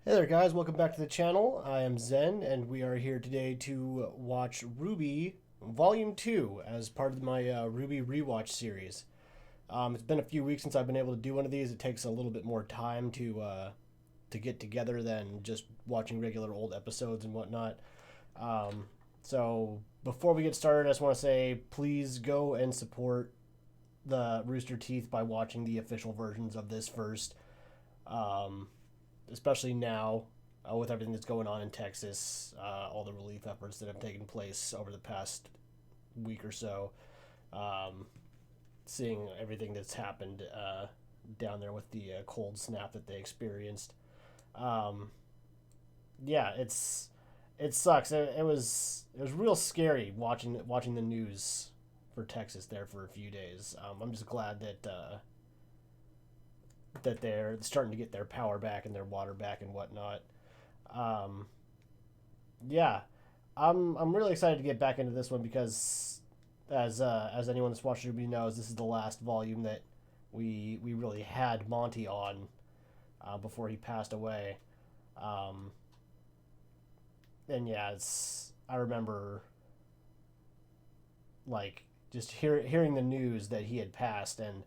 Hey there guys, welcome back to the channel. I am Zen and we are here today to watch RWBY Volume 2 as part of my RWBY Re-watch series. It's been a few weeks since I've been able to do one of these. It takes a little bit more time to get together than just watching regular old episodes and whatnot. So before we get started, I just want to say please go and support the Rooster Teeth by watching the official versions of this first. Especially now with everything that's going on in Texas, all the relief efforts that have taken place over the past week or so, seeing everything that's happened down there with the cold snap that they experienced. Yeah, it sucks. It was real scary watching the news for Texas there for a few days. I'm just glad that they're starting to get their power back and their water back and whatnot. Um, yeah, I'm really excited to get back into this one because as anyone that's watched RWBY knows, this is the last volume that we really had Monty on before he passed away. Um, and yeah, I remember like just hearing the news that he had passed and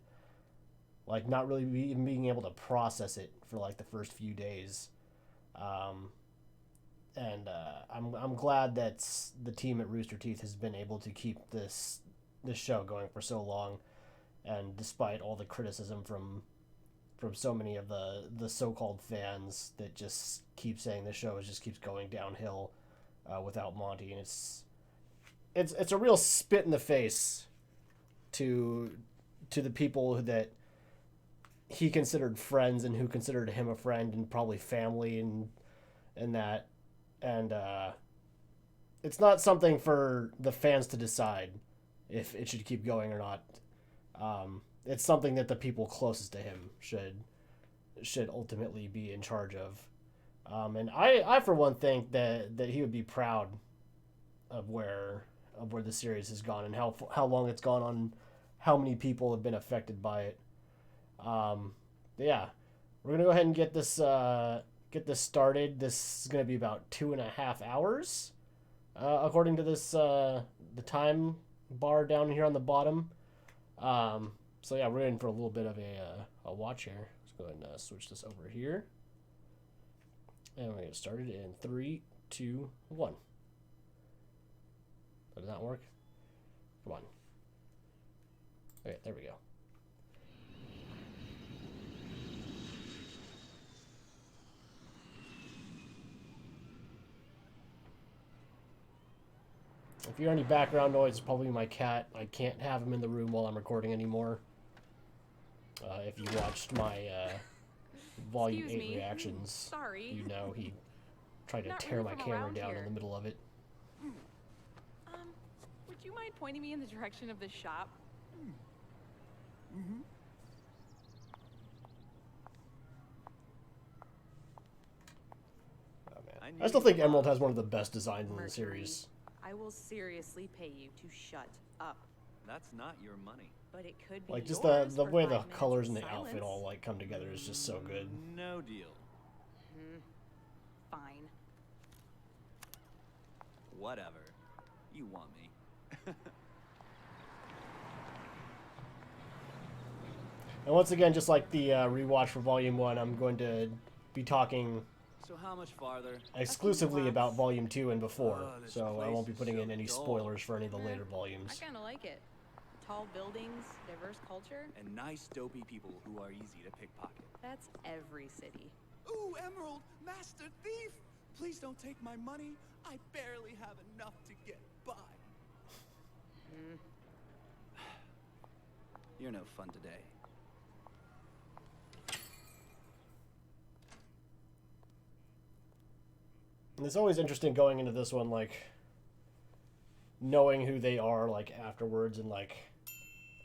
like not really even being able to process it for like the first few days. Um, and I'm glad that the team at Rooster Teeth has been able to keep this show going for so long, and despite all the criticism from so many of the so-called fans that just keep saying the show just keeps going downhill without Monty, and it's a real spit in the face to the people that he considered friends and who considered him a friend and probably family and that. And it's not something for the fans to decide if it should keep going or not. It's something that the people closest to him should ultimately be in charge of. And I for one think that he would be proud of where the series has gone and how long it's gone on, how many people have been affected by it. Yeah, we're gonna go ahead and get this started. This is gonna be about 2.5 hours, according to this the time bar down here on the bottom. So yeah, we're in for a little bit of a watch here. Let's go ahead and switch this over here, and we're gonna get started in 3, 2, 1. That does not work. Come on. Okay, there we go. If you hear any background noise, it's probably my cat. I can't have him in the room while I'm recording anymore. If you watched my Volume 8 reactions, Sorry. you know he tried to Not tear really my from camera around down here. in the middle of it. Would you mind pointing me in the direction of the shop? Mm-hmm. Oh, man. I still think Emerald has one of the best designs in the Mercury, series. I will seriously pay you to shut up. That's not your money. But it could be Like just yours the for way 5 the minutes colors of and the outfit silence. all like come together is just so good. No deal. Fine. Whatever. You want me. And once again, just like the rewatch for Volume 1, I'm going to be talking So how much farther? exclusively about Volume 2 and before, Oh, this so I place won't be is putting so in any dull. spoilers for any of the later I volumes. kind of like it. Tall buildings, diverse culture. And nice, dopey people who are easy to pickpocket. That's every city. Ooh, Emerald, Master Thief! Please don't take my money. I barely have enough to get by. You're no fun today. And it's always interesting going into this one, like, knowing who they are, like, afterwards, and, like,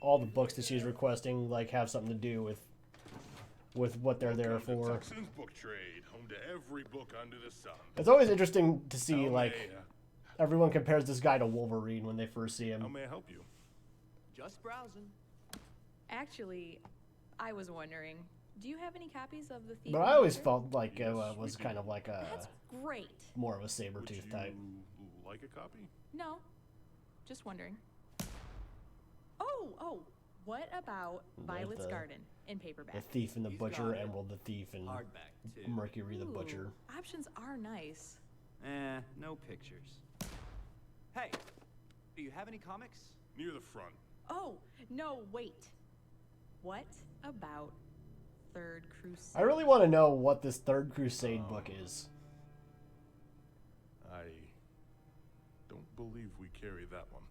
all the books that she's requesting, like, have something to do with what they're there Welcome to for. Tuckson's Book Trade, home to every book under the sun. It's always interesting to see, How like, may, everyone compares this guy to Wolverine when they first see how him. may I help you? Just browsing. Actually, I was wondering, Do you have any copies of the Thief? But I always felt like it was kind of like a That's great. more of a Would saber-tooth you type. like a copy? No, just wondering. Oh, what about Violet's Garden in paperback? The Thief and the He's Butcher, got it. Emerald the Thief, and Hardback, too. Mercury the Ooh, Butcher. Options are nice. No pictures. Hey, do you have any comics? Near the front. Oh, no, wait. What about Third Crusade? I really want to know what this Third Crusade book is. I don't believe we carry that one.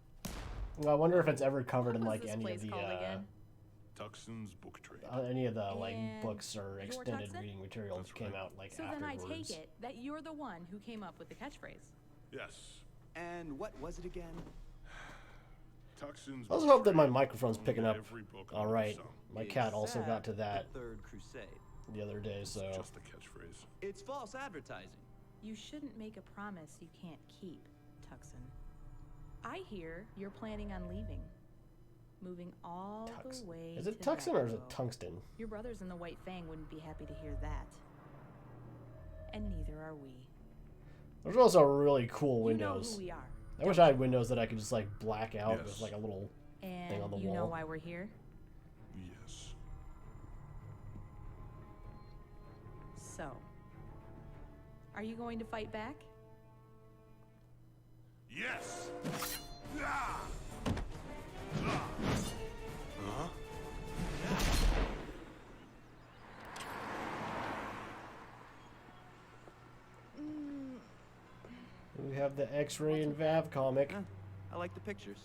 Well, I wonder if it's ever covered in What was like this any of place the called again? Tuckson's book trade. any of the like And books or you're extended Tuxton? reading materials That's came right. out like So then I afterwards. take it that you're the one who came up with the catchphrase. Yes. And what was it again? Tuckson's Let's book hope that my trade. microphone's Home picking to up every book all under the right. sun. My cat also got to that The Third Crusade. the other day, so Just a catchphrase. It's false advertising. You shouldn't make a promise you can't keep, Tuxton. I hear you're planning on leaving. Moving all Tux. the way Is it to Tuxton or is it Mexico. Tungsten? Your brothers in the White Fang wouldn't be happy to hear that. And neither are we. There's also really cool You know windows. who we are. I wish I had windows that I could just like black out with Yes. like a little. And on the you know wall. why we're here? Yes. So, are you going to fight back? Yes. Ah! We have the X-Ray and Vav comic. I like the pictures.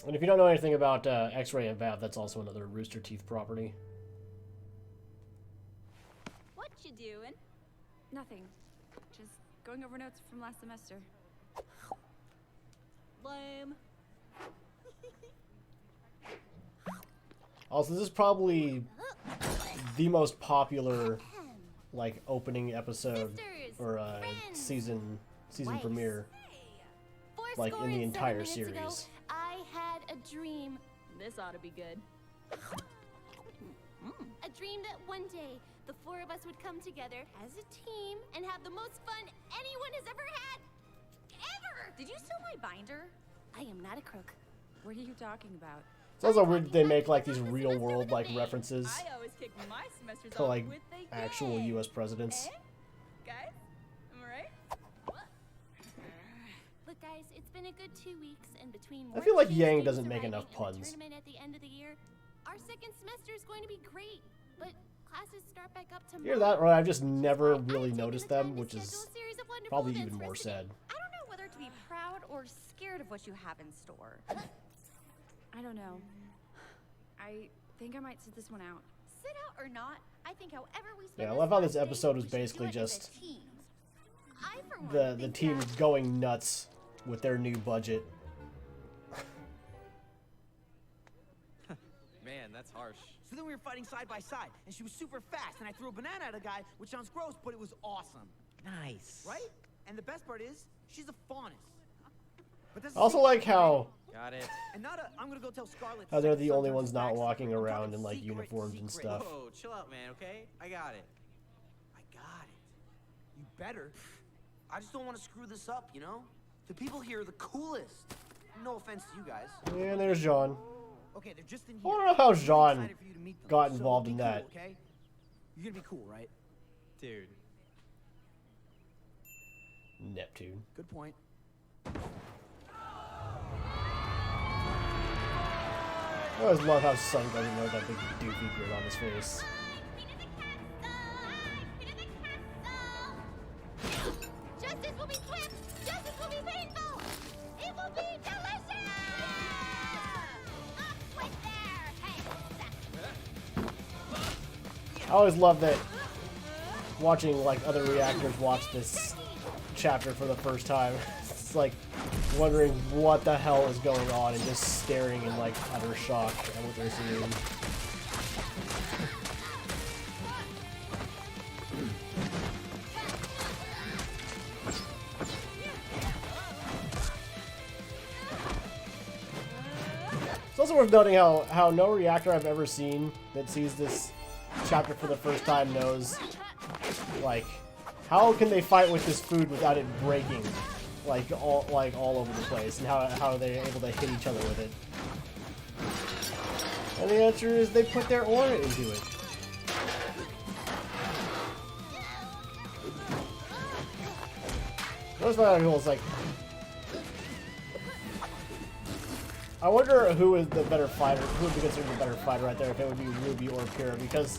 And if you don't know anything about X-Ray and Vav, that's also another Rooster Teeth property. What you doing? Nothing. Just going over notes from last semester. Lame. Also, this is probably the most popular like opening episode Sisters, or friends, season wives. premiere. Like, in Fourscore the and entire 7 minutes ago, series. I had a dream. This ought to be good. A dream that one day the four of us would come together as a team and have the most fun anyone has ever had. Ever! Did you steal my binder? I am not a crook. What are you talking about? It's also weird that they make like these real world like references I always kick my semesters to off like with a actual yay. U.S. presidents. Eh? Guys, am I right? Look, guys, it's been a good 2 weeks, and between I feel like work, Yang games doesn't make arriving, enough and the puns. tournament at the end of the year, our second semester is going to be great, but classes start back up tomorrow. Hear that? Right? I've just Which is never why I've really taken noticed the time them, to which schedule is a series of wonderful probably events even for more us today. sad. I don't know whether to be proud or scared of what you have in store. I don't know. I think I might sit this one out. Sit out or not, I think however we spend Yeah, I this love how last this day, episode was we should do basically it as a just team. I, for one, the think team that- going nuts with their new budget. Man, that's harsh. So then we were fighting side by side, and she was super fast, and I threw a banana at a guy, which sounds gross, but it was awesome. Nice. Right? And the best part is, she's a faunus. But that's I also like how Got it. And not a, I'm gonna go tell Scarlet. how they're second the son only turns ones his not back walking secret. I'm around talking in like secret, uniforms and secret. stuff. Whoa, chill out, man, okay? I got it. I got it. You better. I just don't want to screw this up, you know? The people here are the coolest. No offense to you guys. And there's Jean. Okay, they're just in I here. wanna know how I'm really Jean excited for you to meet them. got So involved be in cool, that. Okay? You're gonna be cool, right? Dude. Neptune. Good point. I always love how Sun doesn't know that big doofy grin on his face. Justice will be swift! Justice will be painful! It will be delicious! Up with there! Hey, I always love that watching like other reactors watch this chapter for the first time. It's like wondering what the hell is going on and just staring in like utter shock at what they're seeing. It's also worth noting how no reactor I've ever seen that sees this chapter for the first time knows, like, how can they fight with this food without it breaking, all over the place, and how are they able to hit each other with it? And the answer is they put their aura into it. What's my article? It's like, I wonder who is the better fighter, who would be considered the better fighter right there, if it would be Ruby or Pyrrha, because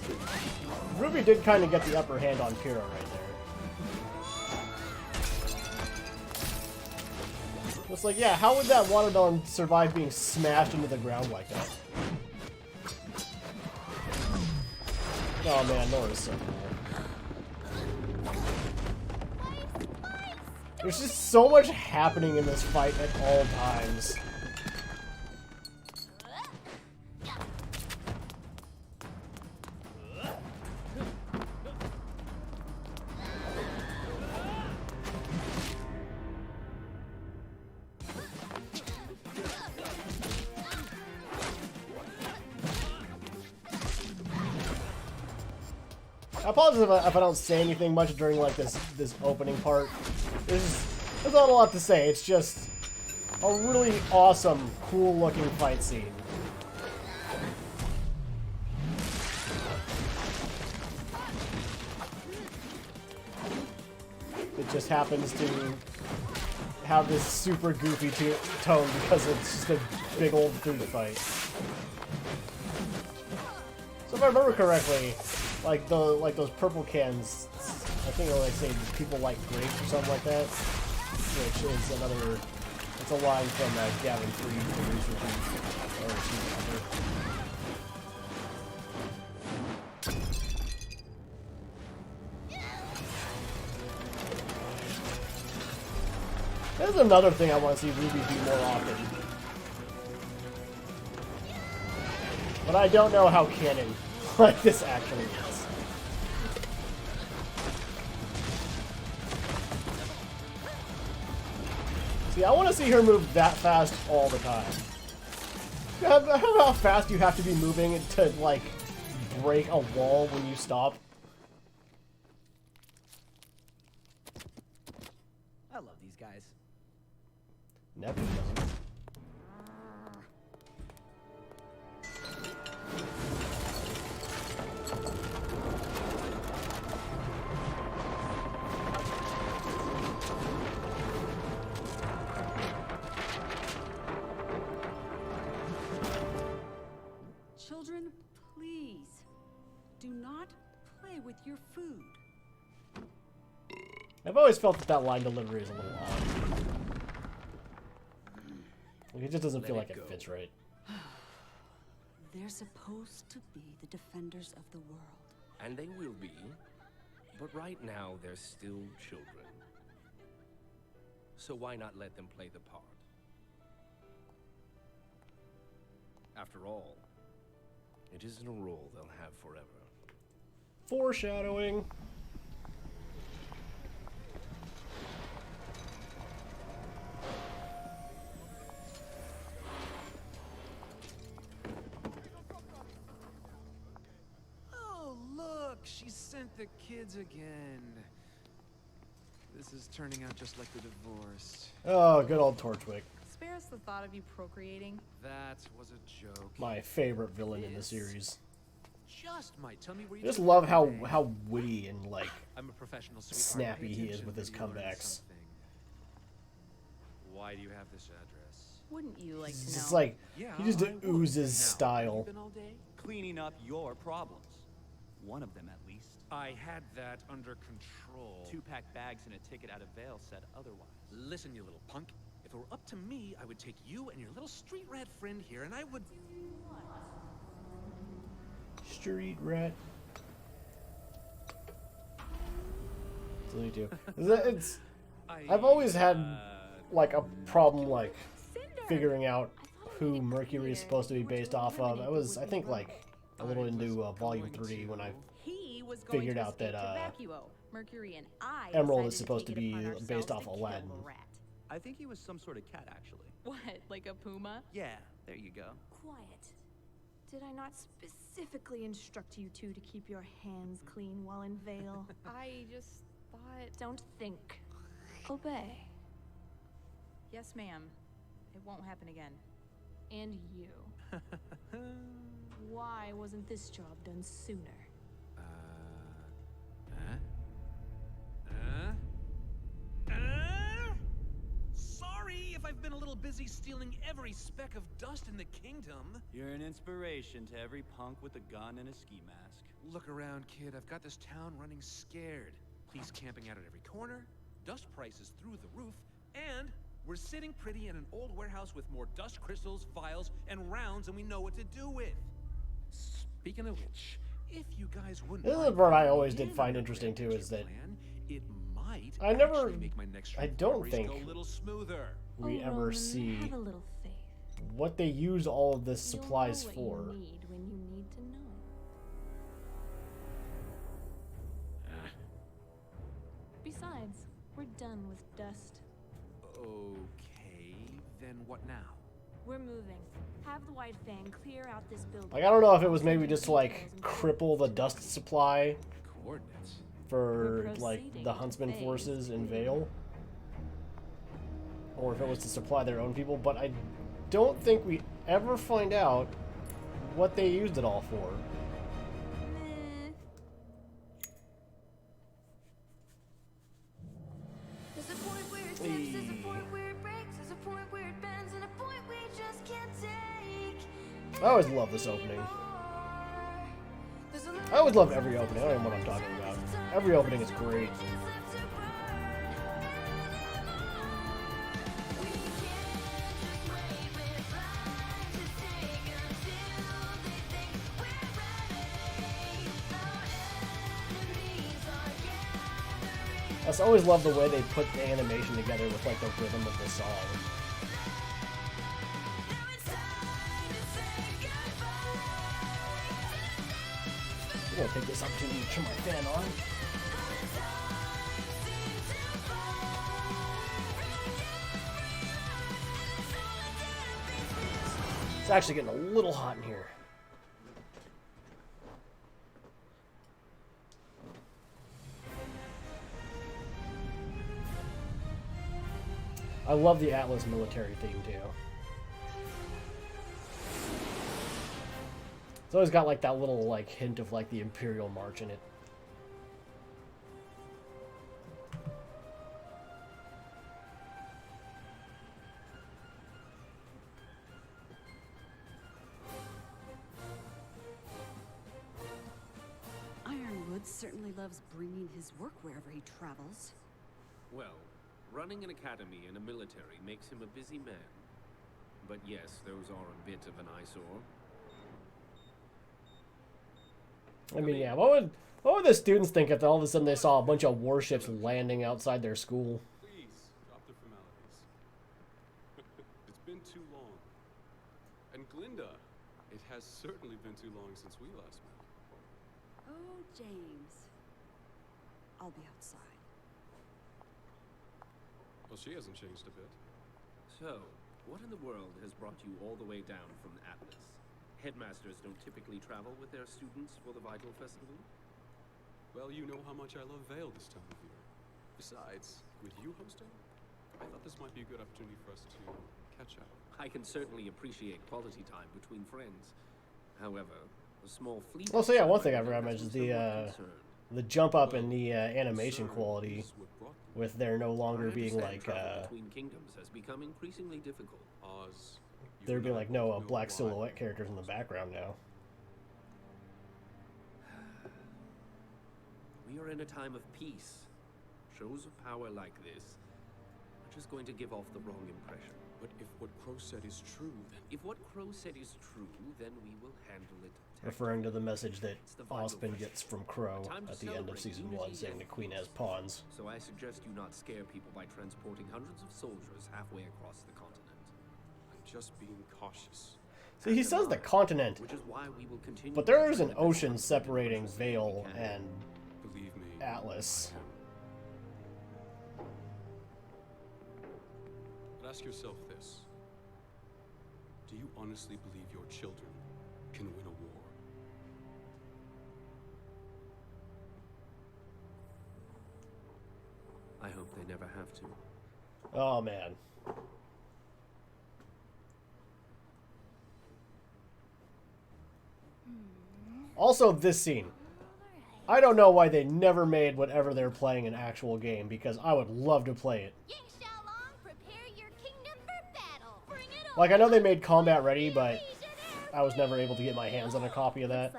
Ruby did kind of get the upper hand on Pyrrha right there. It's like, yeah, how would that watermelon survive being smashed into the ground like that? Oh man, Nora's so cool. There's just so much happening in this fight at all times. I apologize if I don't say anything much during like this opening part. There's not a lot to say. It's just a really awesome, cool looking fight scene. It just happens to have this super goofy tone because it's just a big old food fight. So if I remember correctly, like those purple cans, I think like say people like grapes or something like that, which is another. It's a line from Gavin Freed, the researcher. There's another thing I want to see Ruby do more often, but I don't know how canon like this actually is. See, I want to see her move that fast all the time. How fast you have to be moving to, like, break a wall when you stop? I love these guys. Never doesn't. Children, please, do not play with your food. I've always felt that line delivery is a little odd. Like, it just doesn't feel like it fits right. They're supposed to be the defenders of the world. And they will be, but right now they're still children. So why not let them play the part? After all, it isn't a role they'll have forever. Foreshadowing. Oh, look, she sent the kids again. This is turning out just like the divorce. Oh, good old Torchwick. Spare us the thought of you procreating. That was a joke. My favorite villain in the series. Just might tell me where you I just love how witty and like I'm a professional snappy he is with his comebacks. Why do you have this address? Wouldn't you like to know? It's just like he just oozes style. Been all day cleaning up your problems. One of them at least. I had that under control. 2-pack bags and a ticket out of Vale said otherwise. Listen, you little punk. If it were up to me, I would take you and your little street rat friend here, and I would... Street rat. It's I've always had like a problem like figuring out who Mercury is supposed to be based off of. I think like a little into Volume 3 when I figured out that Mercury and I Emerald is supposed to be based off Aladdin. I think he was some sort of cat, actually. What, like a puma? Yeah, There you go. Quiet. Did I not specifically instruct you two to keep your hands clean while in Vale? I just thought... Don't think. Obey. Yes, ma'am. It won't happen again. And you. Why wasn't this job done sooner? Sorry if I've been a little busy stealing every speck of dust in the kingdom. You're an inspiration to every punk with a gun and a ski mask. Look around, kid. I've got this town running scared. Police camping out at every corner, dust prices through the roof, and we're sitting pretty in an old warehouse with more dust crystals, vials, and rounds than we know what to do with. Speaking of which, if you guys wouldn't This is the mind part I filling always in did on find your interesting too, is that plan, it might I never- actually make my next I trip don't race think go a little smoother. we Oh, ever Roman, see have a little faith. what they use all of this You'll supplies know for. what you need when you need to know. Besides, we're done with dust. Okay, then what now? We're moving. Have the White Fang clear out this building. Like, I don't know if it was maybe just to, like, cripple the dust supply Coordinates. for, We're like, the proceeding Huntsman to phase forces in Vale, or if it was to supply their own people, but I don't think we ever find out what they used it all for. Meh. There's a point where it tips, there's a point where it breaks, there's a point where it bends, and a point we just can't take. I always love this opening. I always love every opening. I don't know what I'm talking about. Every opening is great. I just always love the way they put the animation together with like the rhythm of the song. I'm gonna take this opportunity to turn my fan on. It's actually getting a little hot in here. I love the Atlas military theme too. It's always got like that little like hint of like the Imperial March in it. Ironwood certainly loves bringing his work wherever he travels. Well, running an academy and a military makes him a busy man. But yes, those are a bit of an eyesore. I mean, yeah, what would the students think if all of a sudden they saw a bunch of warships landing outside their school? Please, drop the formalities. It's been too long. And Glinda, it has certainly been too long since we last met. Oh, James. I'll be outside. Well, she hasn't changed a bit. So, what in the world has brought you all the way down from Atlas? Headmasters don't typically travel with their students for the Vital Festival? Well, you know how much I love Vale this time of year. Besides, with you hosting, I thought this might be a good opportunity for us to catch up. I can certainly appreciate quality time between friends. However, a small fleet... Well, so yeah, one thing I forgot to mention is the jump up in the animation quality with there no longer being like between kingdoms has become increasingly difficult. Oz, there'd be like no black silhouette characters in the background now. We are in a time of peace. Shows of power like this are just going to give off the wrong impression. But if what Crow said is true, then... If what Crow said is true, then we will handle it. Referring to the message that Ozpin gets from Crow at the end of Season 1, saying the Queen has pawns. So I suggest you not scare people by transporting hundreds of soldiers halfway across the continent. I'm just being cautious. See, he says the continent, which is why we will continue but there is an ocean separating Vale and Believe me, Atlas. But ask yourself this. Do you honestly believe your children can win a war? I hope they never have to. Oh, man. Also, this scene. I don't know why they never made whatever they're playing an actual game, because I would love to play it. Like, I know they made Combat Ready, but I was never able to get my hands on a copy of that.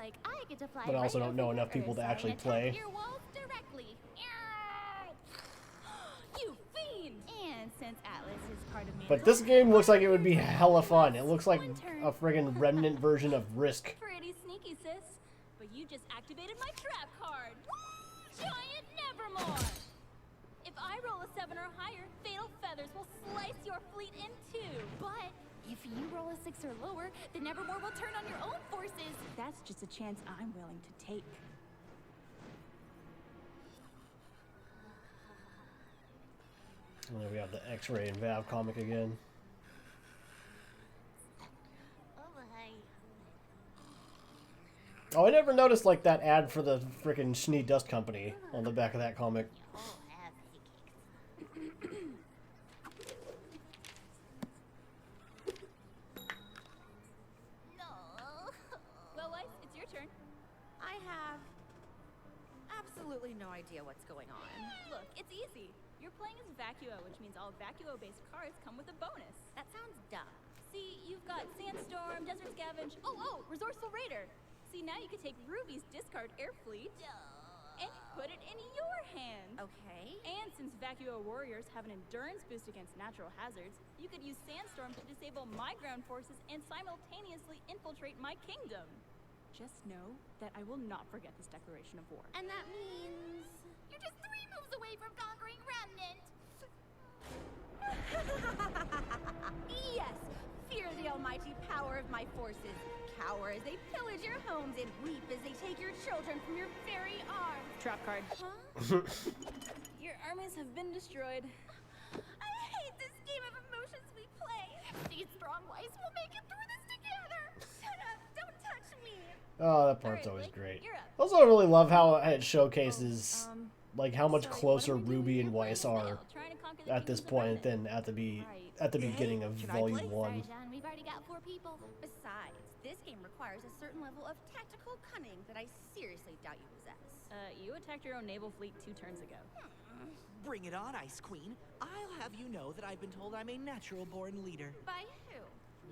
But I also don't know enough people to actually play. But this game looks like it would be hella fun. It looks like a friggin' remnant version of Risk. Pretty sneaky, sis. But you just activated my trap card. Giant Nevermore! If I roll a 7 or higher, Fatal Feathers will slice your fleet in two. But if you roll a 6 or lower, the Nevermore will turn on your own forces. That's just a chance I'm willing to take. And then we have the X-Ray and Vav comic again. Oh, I never noticed like that ad for the frickin' Schnee Dust Company on the back of that comic. Well, Weiss, it's your turn. I have absolutely no idea what's going on. Look, it's easy. You're playing as Vacuo, which means all Vacuo-based cards come with a bonus. That sounds dumb. See, you've got Sandstorm, Desert Scavenge, oh, Resourceful Raider. See, now you could take Ruby's discard air fleet and put it in your hand. Okay. And since Vacuo warriors have an endurance boost against natural hazards, you could use Sandstorm to disable my ground forces and simultaneously infiltrate my kingdom. Just know that I will not forget this declaration of war. And that means you're just 3 moves away from conquering Remnant. Yes! Fear the almighty power of my forces. Cower as they pillage your homes and weep as they take your children from your very arms. Trap card. Huh? Your armies have been destroyed. I hate this game of emotions we play. These strong Weiss will make it through this together. Shut up! Don't touch me! Oh, that part's All right, always Blake, great. you're up. Also, I really love how it showcases like how much Sorry, closer what are we doing Ruby here and playing Weiss are style? Trying to conquer the at this kingdoms of point Remnant. than at the beginning of Should I Volume play? 1. Sorry, John, we've already got 4 people. Besides, this game requires a certain level of tactical cunning that I seriously doubt you possess. You attacked your own naval fleet 2 turns ago. Bring it on, Ice Queen. I'll have you know that I've been told I'm a natural-born leader. By who?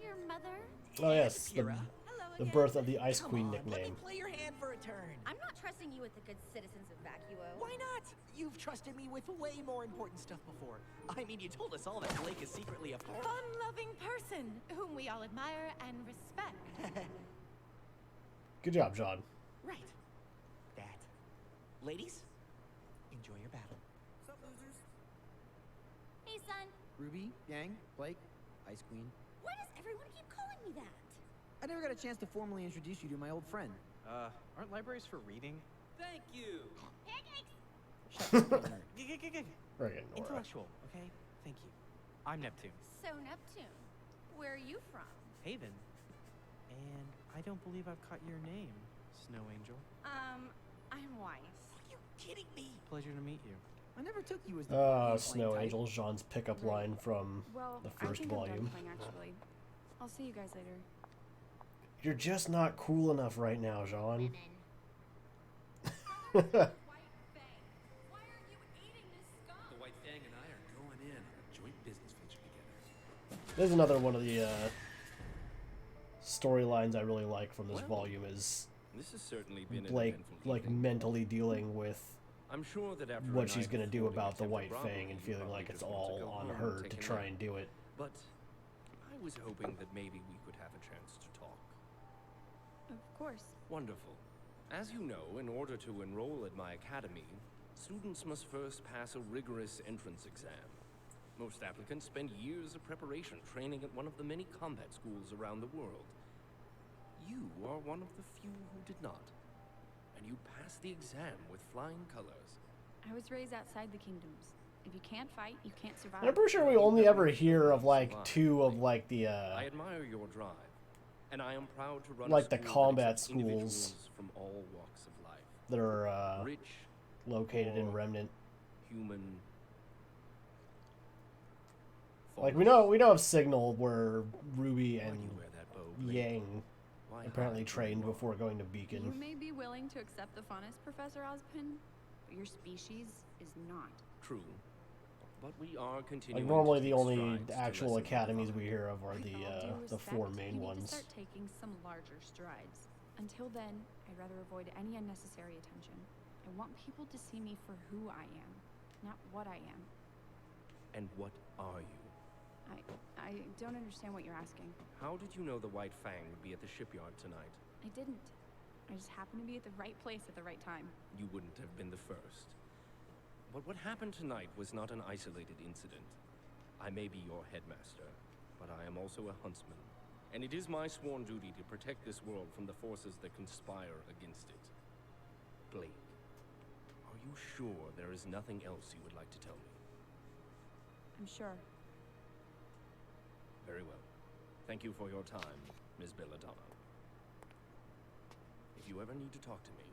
Your mother? Oh yes, Kira. Hello the again. birth of the Ice Come Queen on, let me nickname. play your hand for a turn. I'm not trusting you with the good citizens of Vacuo. Why not? You've trusted me with way more important stuff before. I mean, you told us all that Blake is secretly a Fun-loving person whom we all admire and respect. Good job, John. Right. That. Ladies, enjoy your battle. Sup, losers? Hey, son. Ruby, Yang, Blake, Ice Queen. Why does everyone keep calling me that? I never got a chance to formally introduce you to my old friend. Aren't libraries for reading? Thank you. Pancakes! Shut up, nerd. Friggin' Nora. Intellectual, okay? Thank you. I'm Neptune. So, Neptune, where are you from? Haven. And I don't believe I've caught your name, Snow Angel. I'm Weiss. Are you kidding me? Pleasure to meet you. I never took you as the Snow Angel, Jean's pickup line from Well, the I first think I'm volume. done playing, actually. I'll see you guys later. You're just not cool enough right now, Jean. The White Fang and I are going in on a joint business venture together. There's another one of the storylines I really like from this volume is This has certainly been an Blake eventful like evening. mentally dealing with I'm sure that after what a she's night gonna of do thwarting about the attempted White robbery, Fang and you feeling probably like it's just want to all go on home her and to take a try nap. and do it. But I was hoping that maybe we could have a chance to talk. Of course. Wonderful. As you know, in order to enroll at my academy, students must first pass a rigorous entrance exam. Most applicants spend years of preparation training at one of the many combat schools around the world. You are one of the few who did not. And you passed the exam with flying colors. I was raised outside the kingdoms. If you can't fight, you can't survive. And I'm pretty sure we only ever hear of like 2 of like the I admire your drive, and I am proud to run like a the school that combat accepts individuals schools from all walks of life. that are Rich, located in poor, Remnant. human. Like we know of Signal where Ruby Why do and you wear that bow, Blake? Yang Why apparently hide who trained you are? before going to You Beacon. may be willing to accept the funnest, Professor Ozpin, but your species is not. True, but we are Like continuing. normally to the take only strides to actual lessen the academies divide. we hear of are With all due the respect, 4 main you need ones. to start taking some larger strides. Until then, I'd rather avoid any unnecessary attention. I want people to see me for who I am, not what I am. And what are you? I don't understand what you're asking. How did you know the White Fang would be at the shipyard tonight? I didn't. I just happened to be at the right place at the right time. You wouldn't have been the first. But what happened tonight was not an isolated incident. I may be your headmaster, but I am also a huntsman. And it is my sworn duty to protect this world from the forces that conspire against it. Blake, are you sure there is nothing else you would like to tell me? I'm sure. Very well. Thank you for your time, Ms. Belladonna. If you ever need to talk to me,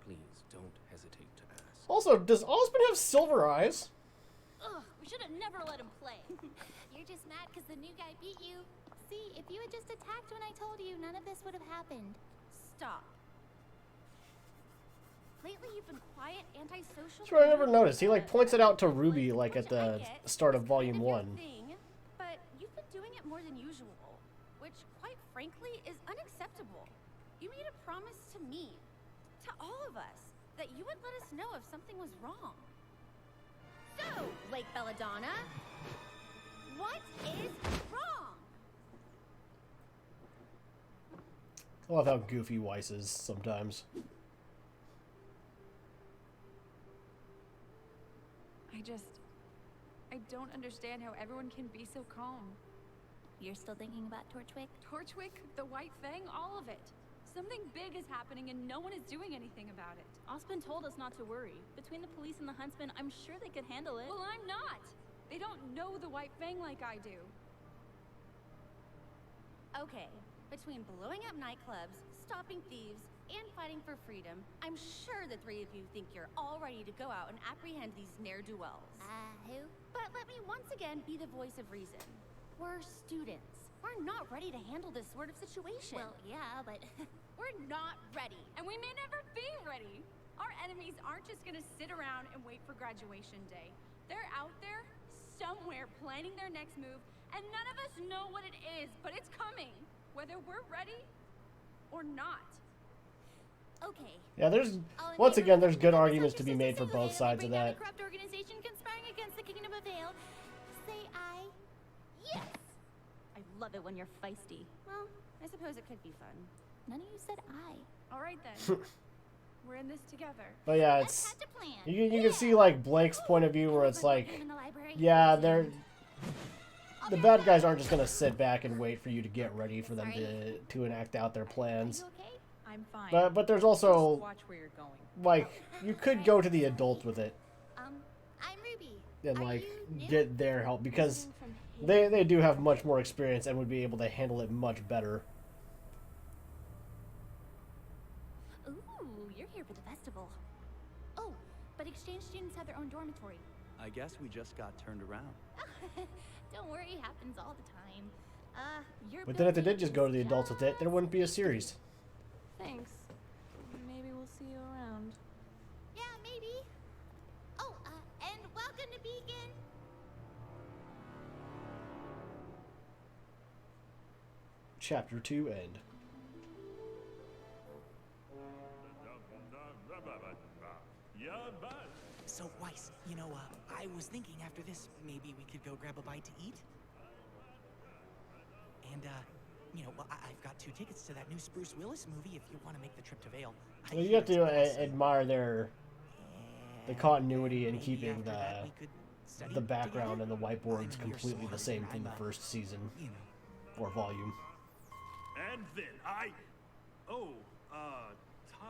please don't hesitate to ask. Also, does Osmond have silver eyes? Ugh, we should have never let him play. You're just mad because the new guy beat you. See, if you had just attacked when I told you, none of this would have happened. Stop. Lately, you've been quiet, antisocial. That's what I never noticed. He like points it out to Ruby like at the start of Volume 1. Thing, but you've been doing it more than usual, which, quite frankly, is unacceptable. You made a promise to me, to all of us, that you would let us know if something was wrong. So, Lake Belladonna, what is wrong? I love how goofy Weiss is sometimes. I don't understand how everyone can be so calm. You're still thinking about Torchwick? Torchwick, the White Fang, all of it. Something big is happening and no one is doing anything about it. Osmond told us not to worry. Between the police and the huntsmen, I'm sure they could handle it. Well, I'm not. They don't know the White Fang like I do. Okay, between blowing up nightclubs, stopping thieves, and fighting for freedom, I'm sure the three of you think you're all ready to go out and apprehend these ne'er-do-wells. Who? But let me once again be the voice of reason. We're students. We're not ready to handle this sort of situation. Well, yeah, but we're not ready. And we may never be ready. Our enemies aren't just gonna sit around and wait for graduation day. They're out there, somewhere, planning their next move, and none of us know what it is, but it's coming, whether we're ready or not. Okay. Yeah, once again, there's good arguments to be made for both sides of that. A corrupt organization conspiring against the Kingdom of Vale. Say I. Yes. I love it when you're feisty. Well, I suppose it could be fun. None of you said I. All right then. We're in this together. But yeah, it's you can see like Blake's point of view where it's like, yeah, the bad guys aren't just gonna sit back and wait for you to get ready for them to enact out their plans. I'm fine. But there's also watch where you're going. like you could go to the adults with it I'm Ruby. and like get their help because they do have much more experience and would be able to handle it much better. Ooh, you're here for the festival. Oh, but exchange students have their own dormitory. I guess we just got turned around. Don't worry, it happens all the time. But then if they did just go to the adults with it, there wouldn't be a series. Thanks. Maybe we'll see you around. Yeah, maybe. Oh, and welcome to Beacon. Chapter 2 end. So, Weiss, I was thinking after this, maybe we could go grab a bite to eat? And, I've got 2 tickets to that new Spruce Willis movie if you want to make the trip to Vale. Well, you have to admire the continuity and keeping the background and the whiteboards completely the same from the first season or volume. And then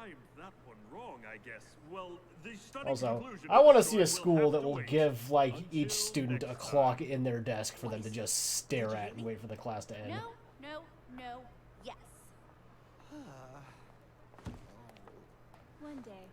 timed that one wrong, I guess. Well, the stunning Also, conclusion I want to of the see a story school will that have to will wait give like each until student a next clock time. in their desk for them to just stare at and wait for the class to end. No, yes. One day.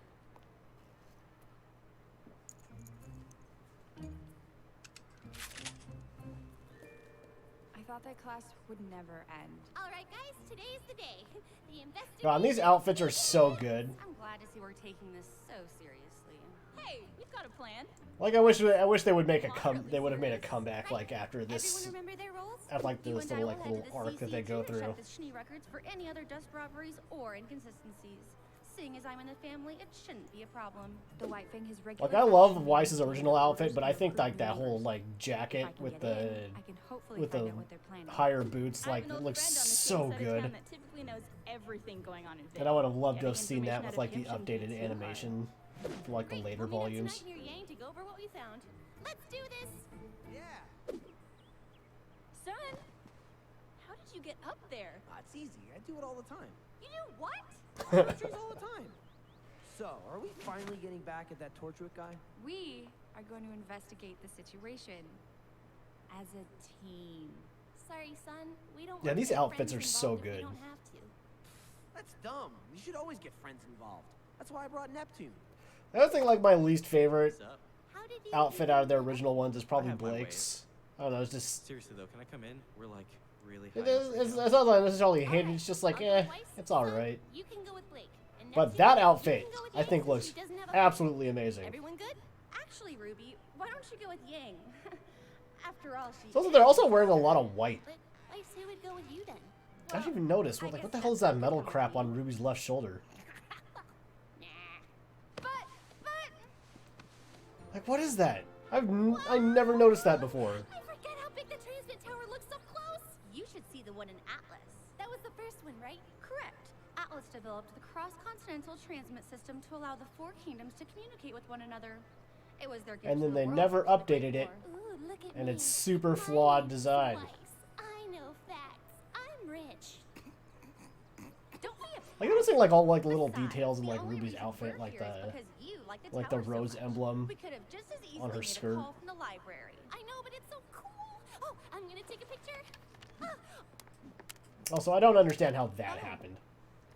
I thought that class would never end. All right, guys, today's the day. The investigation. God, these outfits are so good. I'm glad to see we're taking this so seriously. Hey, we've got a plan. Like I wish they would make they would have made a comeback like after this. Everyone remember their roles? After like You this and I little will head to the arc that they CC go to through. check the Schnee records for any other dust robberies or inconsistencies. Seeing as I'm in the family, it shouldn't be a problem. The White Fang has regular. Like I love Weiss's original outfit, but I think like that whole like jacket with the higher boots like it looks so good. That typically knows everything going on in And I would have loved to have seen that with like the updated animation for like the later volumes. Near Yang to go over what we found. Let's do this. Yeah. Son, how did you get up there? It's easy. I do it all the time. You do what? Tortures all the time. So, are we finally getting back at that torture guy? We are going to investigate the situation as a team. Sorry, son. We don't. Yeah, want these to get outfits friends are so involved if we good. don't have to. That's dumb. You should always get friends involved. That's why I brought Neptune. The other thing, like my least favorite How did the outfit out of their original ones is probably I have my Blake's. I don't know, it's just Seriously though, can I come in? We're like really it high. is, it's not like necessarily hated. It's just like Uncle Weiss, it's all right. You can go with Blake. And But Neptune, that you outfit, can go with I Yang think, since looks she doesn't have a absolutely amazing. Everyone good? Actually, Ruby, why don't you go with Yang? After all, she. It's also, they're also wearing a lot of white. But Weiss, who would go with you then? I didn't even notice. What, like, what the hell is that metal crap on Ruby's left shoulder? Like, what is that? I never noticed that before. I forget how big the transmit tower looks up close. You should see the one in Atlas. That was the first one, right? Correct. Atlas developed the cross-continental transmit system to allow the four kingdoms to communicate with one another. It was their gift And to then the they world never to the updated it, Ooh, look at and me. it's super My flawed name's design. Weiss. I know facts. I'm rich. Don't be a Like, noticing like all like the little Besides, details in the like only Ruby's reason outfit, we're like here is the because you like the like the tower so rose much. emblem We could have just as easily on her made skirt. a call from the library. I know, but it's so cool. Oh, I'm gonna take a picture. Also, I don't understand how that happened.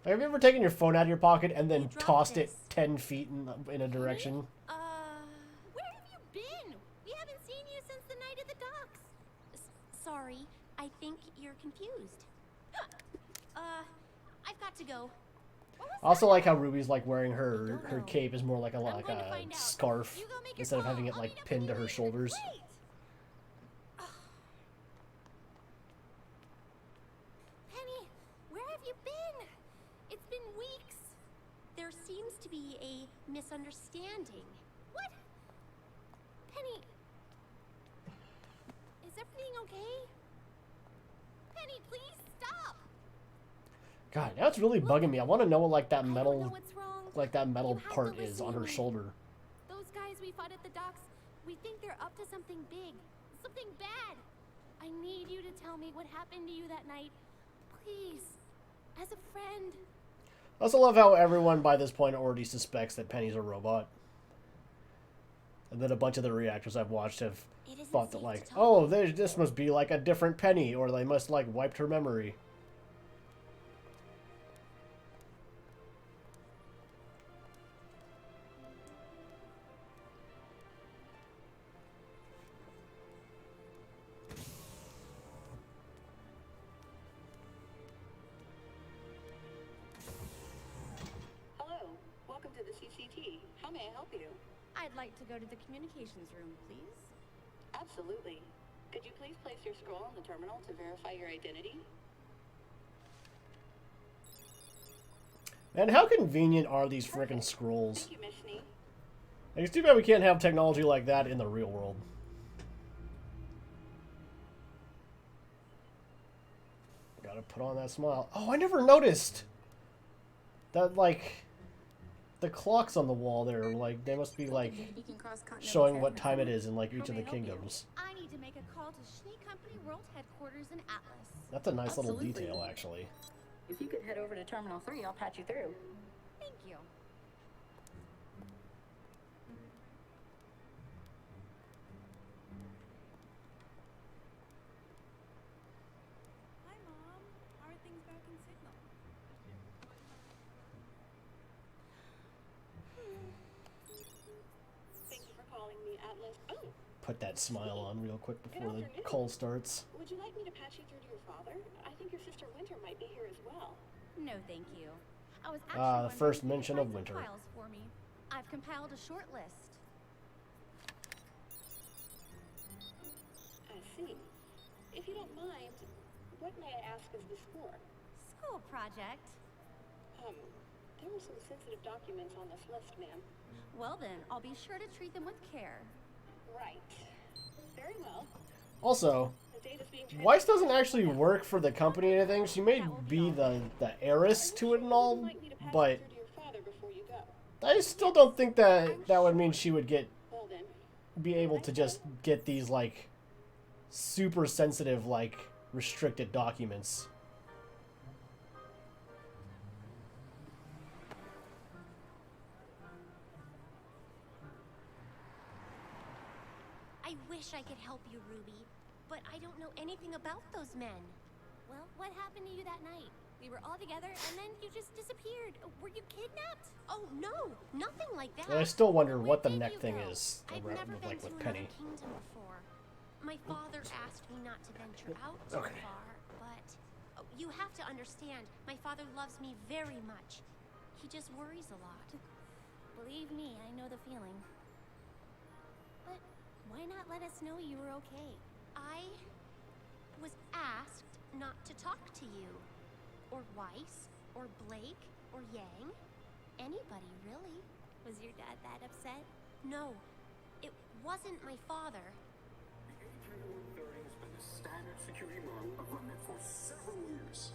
Like, have you ever taken your phone out of your pocket and then dropped tossed it this. 10 feet in a direction? Where have you been? We haven't seen you since the night at the docks. Sorry, I think you're confused. I've got to go. I also like how Ruby's like wearing her cape is more like a scarf You go make your instead of call. having it I'll like meet up pinned with to you her later. shoulders. Wait. Penny, where have you been? It's been weeks. There seems to be a misunderstanding. What? Penny, is everything okay? Penny, please stop. God, now it's really bugging me. I want to know what like that I don't know metal what's wrong. like that metal You have to part is listen on to her me. shoulder. Those guys we fought at the docks, we think they're up to something big, something bad. I need you to tell me what happened to you that night. Please, as a friend. I also love how everyone by this point already suspects that Penny's a robot. And then a bunch of the reactors I've watched have It isn't thought that safe like, to talk. oh, this must be like a different Penny, or they must like wiped her memory. Hello, welcome to the CCT. How may I help you? I'd like to go to the communications room, please. Absolutely. Could you please place your scroll on the terminal to verify your identity? And how convenient are these frickin' scrolls? Thank you, Miss Schnee. It's too bad we can't have technology like that in the real world. Gotta put on that smile. Oh, I never noticed that, like, the clocks on the wall there, like, they must be, like, showing what time it is in, like, each of the kingdoms. I need to make a call to Schnee Company World Headquarters in Atlas. That's a nice little Absolutely. detail, actually. If you could head over to Terminal 3, I'll patch you through. Thank you. Hi, Mom. How are things back in Signal? Thank you for calling me, Atlas. Oh, Put that smile on real quick before the afternoon. call starts. would you like me to patch you through to your father? I think your sister Winter might be here as well. No, thank you. I was The actually first wondering mention if of you could Winter. find some files for me. I've compiled a short list. I see. If you don't mind, what may I ask is this for? School project. There are some sensitive documents on this list, ma'am. Well then, I'll be sure to treat them with care. Right. Very well. Also, The data's being Weiss doesn't actually work for the company or anything. She may be the heiress to it and all, but to your father before you go. I still don't think that that would mean she would Well then, be able to just get these like super sensitive like restricted documents. I wish I could help you, Ruby, but I don't know anything about those men. Well, what happened to you that night? We were all together, and then you just disappeared. Were you kidnapped? Oh, no, nothing like that. And I still wonder Where what the did neck you thing go? is, I've around never with, been like to with another Penny. kingdom before. My father asked me not to venture out too far, but you have to understand, my father loves me very much. He just worries a lot. Believe me, I know the feeling. But why not let us know you were okay? I was asked not to talk to you. Or Weiss, or Blake, or Yang. Anybody, really. Was your dad that upset? No, it wasn't my father. The A330 has been the standard security model of RWBY for several years.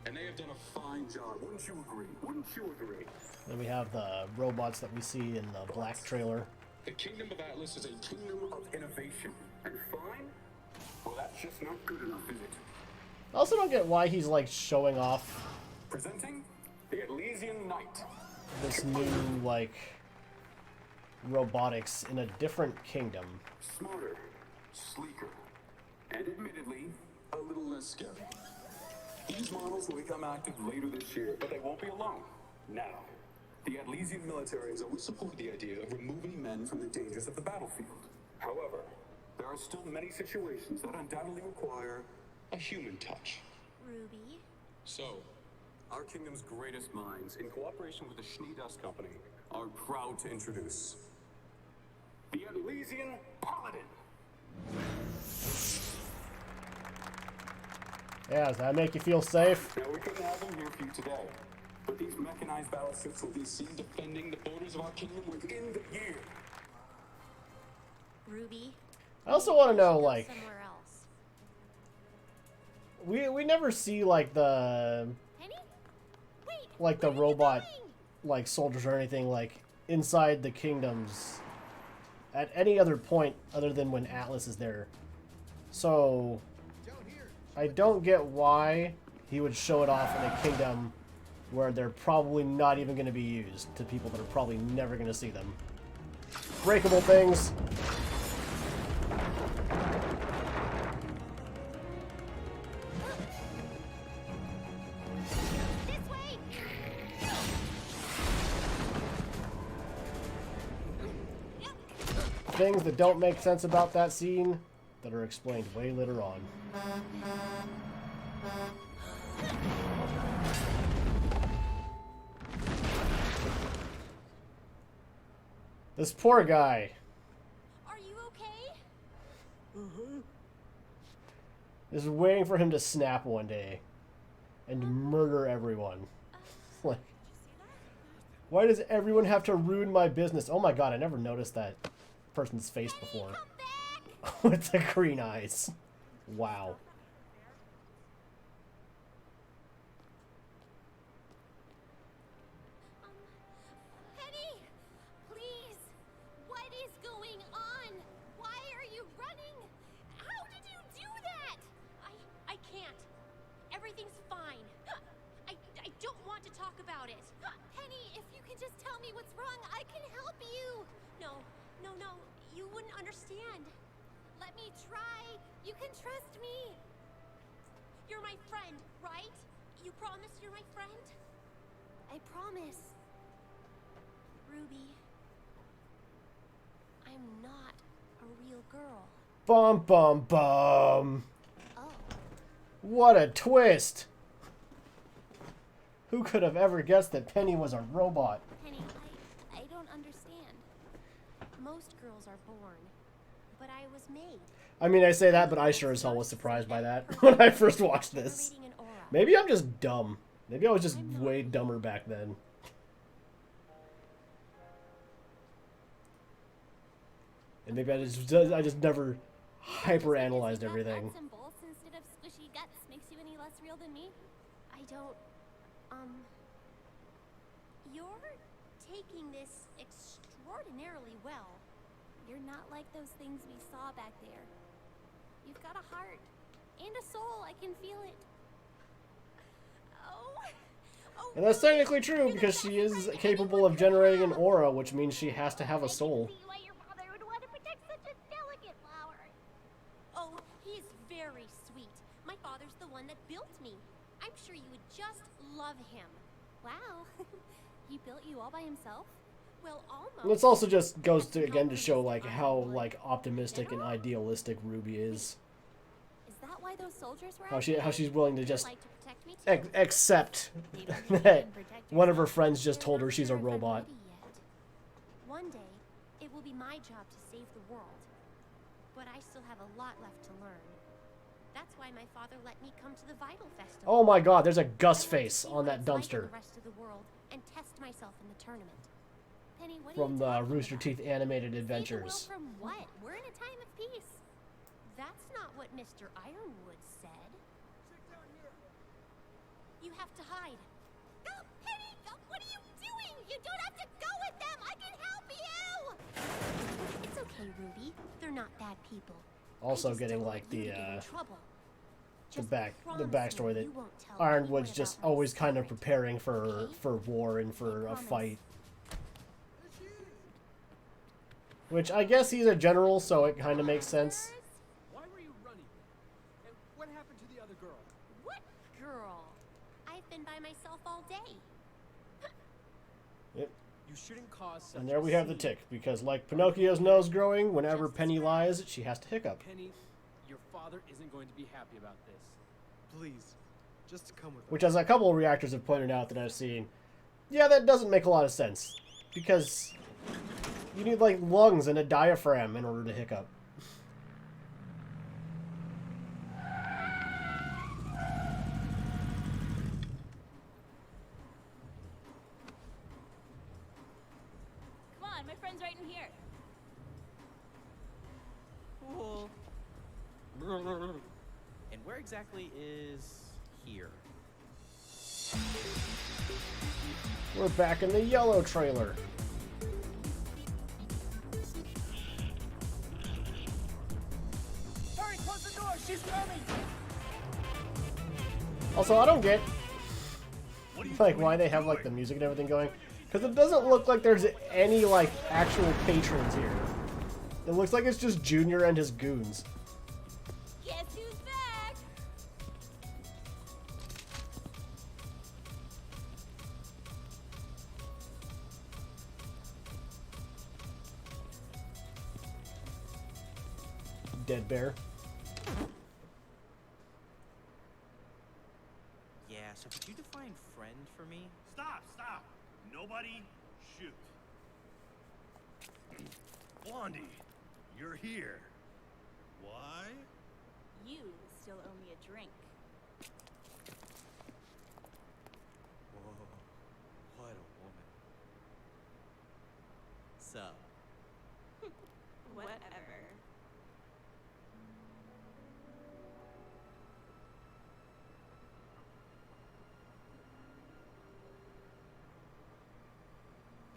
And they have done a fine job, wouldn't you agree? Wouldn't you agree? Then we have the robots that we see in the black trailer. The Kingdom of Atlas is a kingdom of innovation. And fine? Well, that's just not good enough, is it? I also don't get why he's like showing off Presenting the Elysian Knight. this new like robotics in a different kingdom. Smarter, sleeker, and admittedly, a little less scary. These models will become active later this year, but they won't be alone. Now, the Atlesian military has always supported the idea of removing men from the dangers of the battlefield. However, there are still many situations that undoubtedly require a human touch. Ruby? So, our kingdom's greatest minds, in cooperation with the Schnee Dust Company, are proud to introduce the Atlesian Paladin. Yeah, does that make you feel safe? Now, we couldn't have them here for you today, but these mechanized battleships will be seen defending the borders of our kingdom within the year. Ruby? I also want to know like Somewhere else. we never see like the Penny? Wait, like the robot like soldiers or anything like inside the kingdoms at any other point other than when Atlas is there. So I don't get why he would show it off in a kingdom where they're probably not even going to be used to people that are probably never going to see them. Breakable things. This way! Things that don't make sense about that scene that are explained way later on. This poor guy. Are you okay? Is waiting for him to snap one day and murder everyone. Like, why does everyone have to ruin my business? Oh my god, I never noticed that person's face before. With the green eyes. Wow. Penny! Please! What is going on? Why are you running? How did you do that? I can't. Everything's fine. I don't want to talk about it. Penny, if you can just tell me what's wrong. I can help you. No, you wouldn't understand. Let me try. You can trust me. You're my friend, right? You promise you're my friend? I promise. Ruby, I'm not a real girl. Bum, bum, bum. Oh. What a twist. Who could have ever guessed that Penny was a robot? Penny, I don't understand. Most girls are born, but I was made. I mean, I say that, but I sure as hell was surprised by that when I first watched this. Maybe I'm just dumb. Maybe I was just way dumber back then. And maybe I just never hyper-analyzed everything. Nuts and bolts instead of squishy guts makes you any less real than me? I don't... You're taking this extraordinarily well. You're not like those things we saw back there. You've got a heart and a soul. I can feel it. And that's technically true because she is capable of generating an aura, which means she has to have a soul. Oh, he's very sweet. My father's the one that built me. I'm sure you would just love him. Wow. He built you all by himself? Well, almost. And this also just goes to again to show like how like optimistic and idealistic Ruby is. Is that why those soldiers were How she's willing to just accept that one of her friends just told her she's a robot. One day, it will be my job to save the world. But I still have a lot left to learn. That's why my father let me come to the Vital Festival. Oh my god, there's a Gus face on that dumpster. The rest of the world and test myself in the tournament. Penny, what From the Rooster Teeth animated adventures. From what? We're in a time of peace. That's not what Mr. Ironwood said. You have to hide. No, Penny! What are you doing? You don't have to go with them! I can help you! It's okay, Ruby. They're not bad people. Also getting like the backstory that Ironwood's just always kind of preparing for war and for a fight. Which I guess he's a general, so it kind of makes sense. Why were you running? And what happened to the other girl? What girl? I've been by myself all day. Yep. You shouldn't cause such And there we have the tick, because like Pinocchio's nose growing, whenever Penny lies, she has to hiccup. Penny, your father isn't going to be happy about this. Please, just come with Which, as a couple of reactors have pointed out that I've seen, yeah, that doesn't make a lot of sense. Because you need, like, lungs and a diaphragm in order to hiccup. Come on, my friend's right in here. Cool. And where exactly is here? We're back in the yellow trailer. Hurry, close the door! She's coming! Also, I don't get like why they have like the music and everything going, because it doesn't look like there's any like actual patrons here. It looks like it's just Junior and his goons. Guess who's back? Dead bear. Yeah, so could you define friend for me? Stop! Nobody shoot. Blondie, you're here. Why? You still owe me a drink. Whoa, what a woman. Sup? Whatever.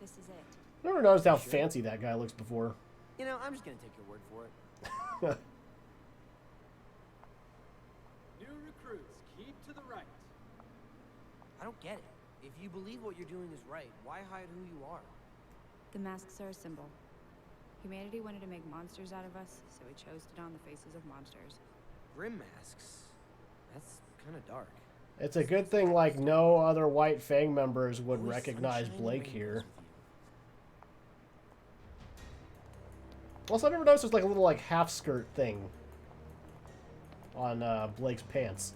This is it. I never noticed how fancy that guy looks before. You know, I'm just gonna take your word for it. New recruits, keep to the right. I don't get it. If you believe what you're doing is right, why hide who you are? The masks are a symbol. Humanity wanted to make monsters out of us, so we chose to don the faces of monsters. Grim masks? That's kind of dark. It's a good thing, like, no other White Fang members would recognize Blake here. Also, I never noticed there's like a little like half skirt thing on Blake's pants.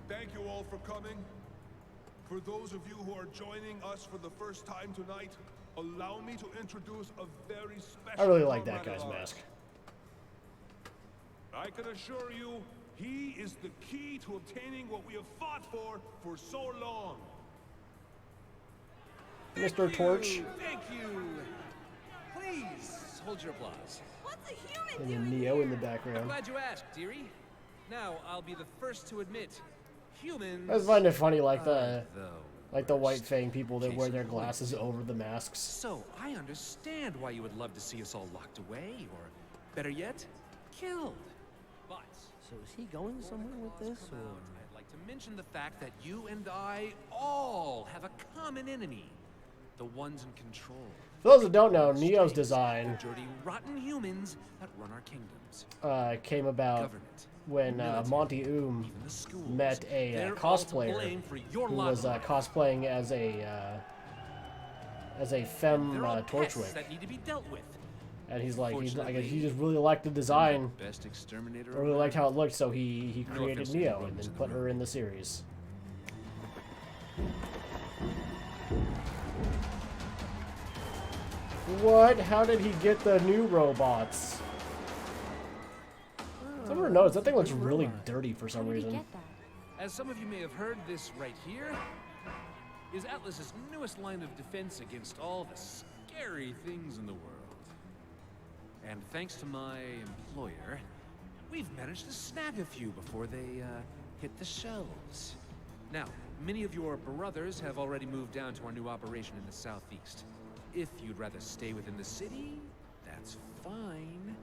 Thank you all for coming. For those of you who are joining us for the first time tonight, allow me to introduce a very special. I really like that guy's mask. I can assure you, he is the key to obtaining what we have fought for so long. Mr. Torch. Thank you. Please hold your applause. What's a human And doing then Neo here? in the I'm background. glad you asked, dearie. Now I'll be the first to admit, humans. I just find it funny, like the White Fang people that wear their glasses over the masks. So I understand why you would love to see us all locked away, or better yet, killed. But so is he going somewhere with this, or? I'd like to mention the fact that you and I all have a common enemy. The ones in control. For those that don't know, Neo's design The dirty, rotten humans that run our kingdoms. came about when Monty met a cosplayer who was cosplaying as a femme Torchwick. That need to be dealt with. And he's like, he just really liked the design. Best exterminator. Really liked how it looked, so he created Neo and then put her in the series. What? How did he get the new robots? I've never noticed. That thing looks really dirty for some reason. As some of you may have heard, this right here is Atlas's newest line of defense against all the scary things in the world. And thanks to my employer, we've managed to snag a few before they hit the shelves. Now, many of your brothers have already moved down to our new operation in the southeast. If you'd rather stay within the city, that's fine.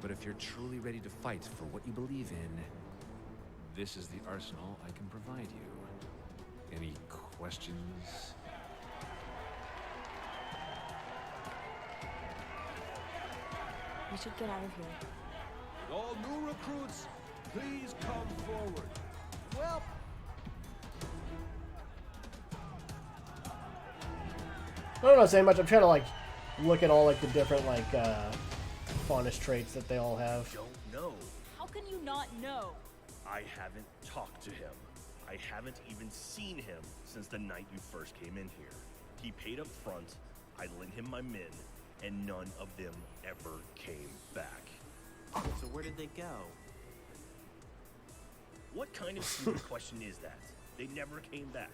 But if you're truly ready to fight for what you believe in, this is the arsenal I can provide you. Any questions? We should get out of here. All new recruits, please come forward. Well, I'm not saying much. I'm trying to like look at all like the different like faunish traits that they all have. Don't know. How can you not know? I haven't talked to him. I haven't even seen him since the night you first came in here. He paid up front, I lent him my men, and none of them ever came back. So where did they go? What kind of stupid question is that? They never came back.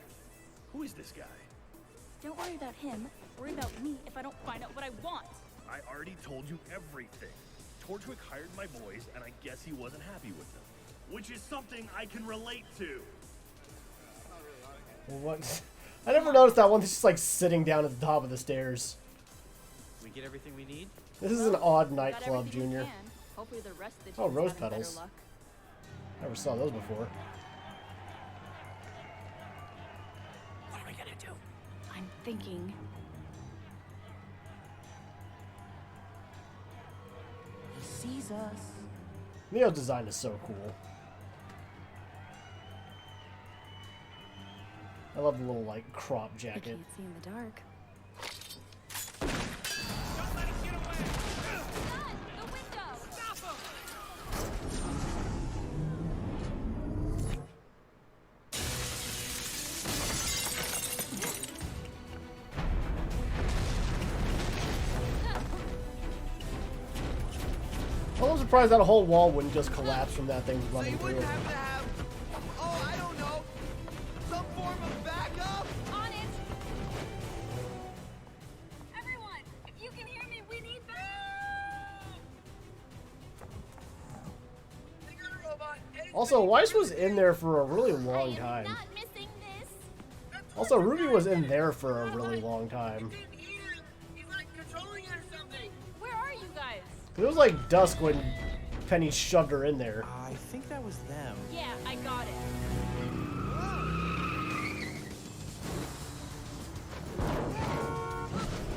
Who is this guy? Don't worry about him. Worry about me if I don't find out what I want. I already told you everything. Torchwick hired my boys, and I guess he wasn't happy with them. Which is something I can relate to. What? I never noticed that one. He's just like sitting down at the top of the stairs. We get everything we need? This is an odd nightclub, Junior. Hopefully the rest of the Oh, team's rose having better petals. luck. Never saw those before. What are we gonna do? I'm thinking. he sees us. Neo's design is so cool. I love the little like crop I jacket. can't see in the dark. I'm surprised that whole wall wouldn't just collapse from that thing running They through wouldn't it. have to have, oh, I don't know, some form of backup? On it! Everyone, if you can hear me, we need backup! They got a robot. Also, Weiss was in there for a really long time. Not missing this. Also, Ruby was in there for a really long time. He's like controlling it or something. Where are you It was like dusk when Penny shoved her in there. I think that was them. Yeah, I got it.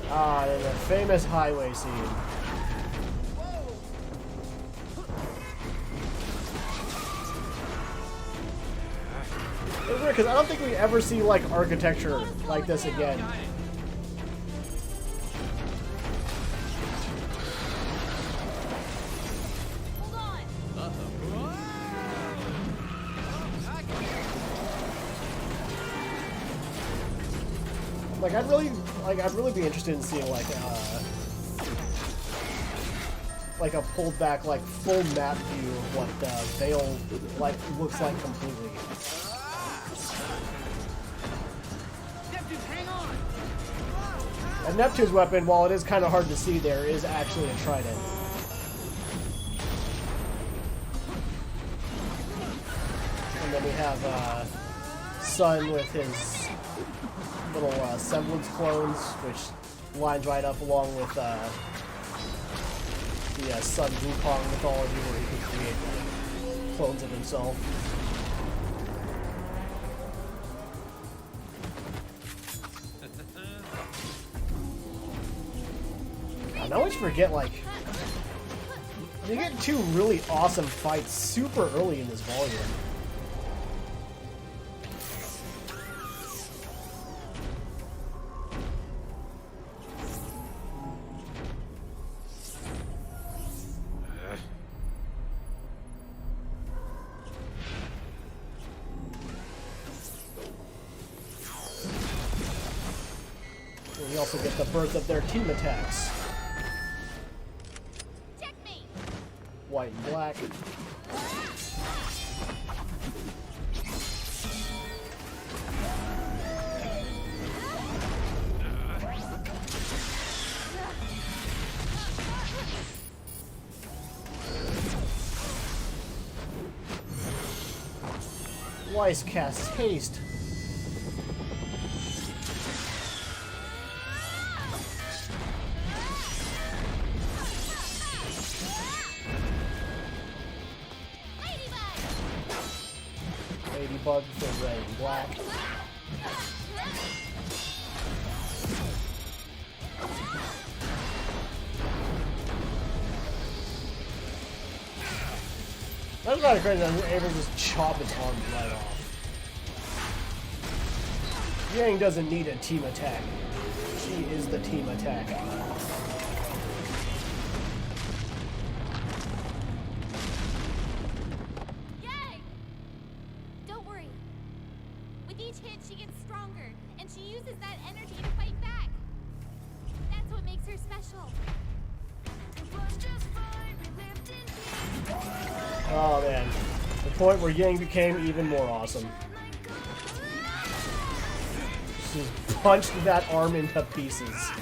Ah, and the famous highway scene. It's weird because I don't think we ever see like architecture like this again. Like I'd really be interested in seeing like a pulled back like full map view of what Vale like looks like completely. And Neptune's weapon, while it is kind of hard to see there, is actually a trident. And then we have Sun with his little semblance clones, which lines right up along with the Sun Wukong mythology, where he can create like, clones of himself. I always forget, like, you get two really awesome fights super early in this volume. And we also get the birth of their team attacks. White and black. Weiss casts haste. Ladybug for red and black. That's kind of crazy that we're able to just chop its arms right off. Yang doesn't need a team attack. She is the team attack. Oh man, the point where Yang became even more awesome. Just punched that arm into pieces.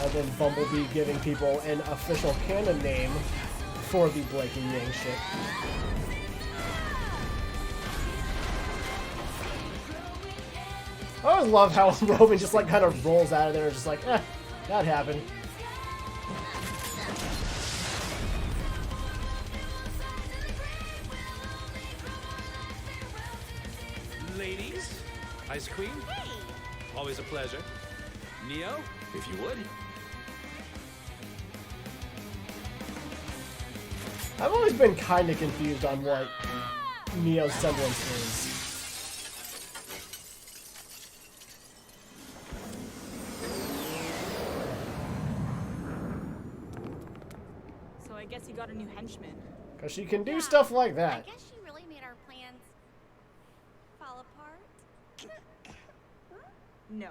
And then Bumblebee giving people an official canon name for the Blake and Yang ship. I always love how Robin just like kind of rolls out of there and just like, that happened. Ladies, Ice Queen, always a pleasure. Neo, if you would. I've always been kind of confused on what Neo's semblance is. So I guess you got a new henchman. Because she can do stuff like that. I guess she really made our plans fall apart. No,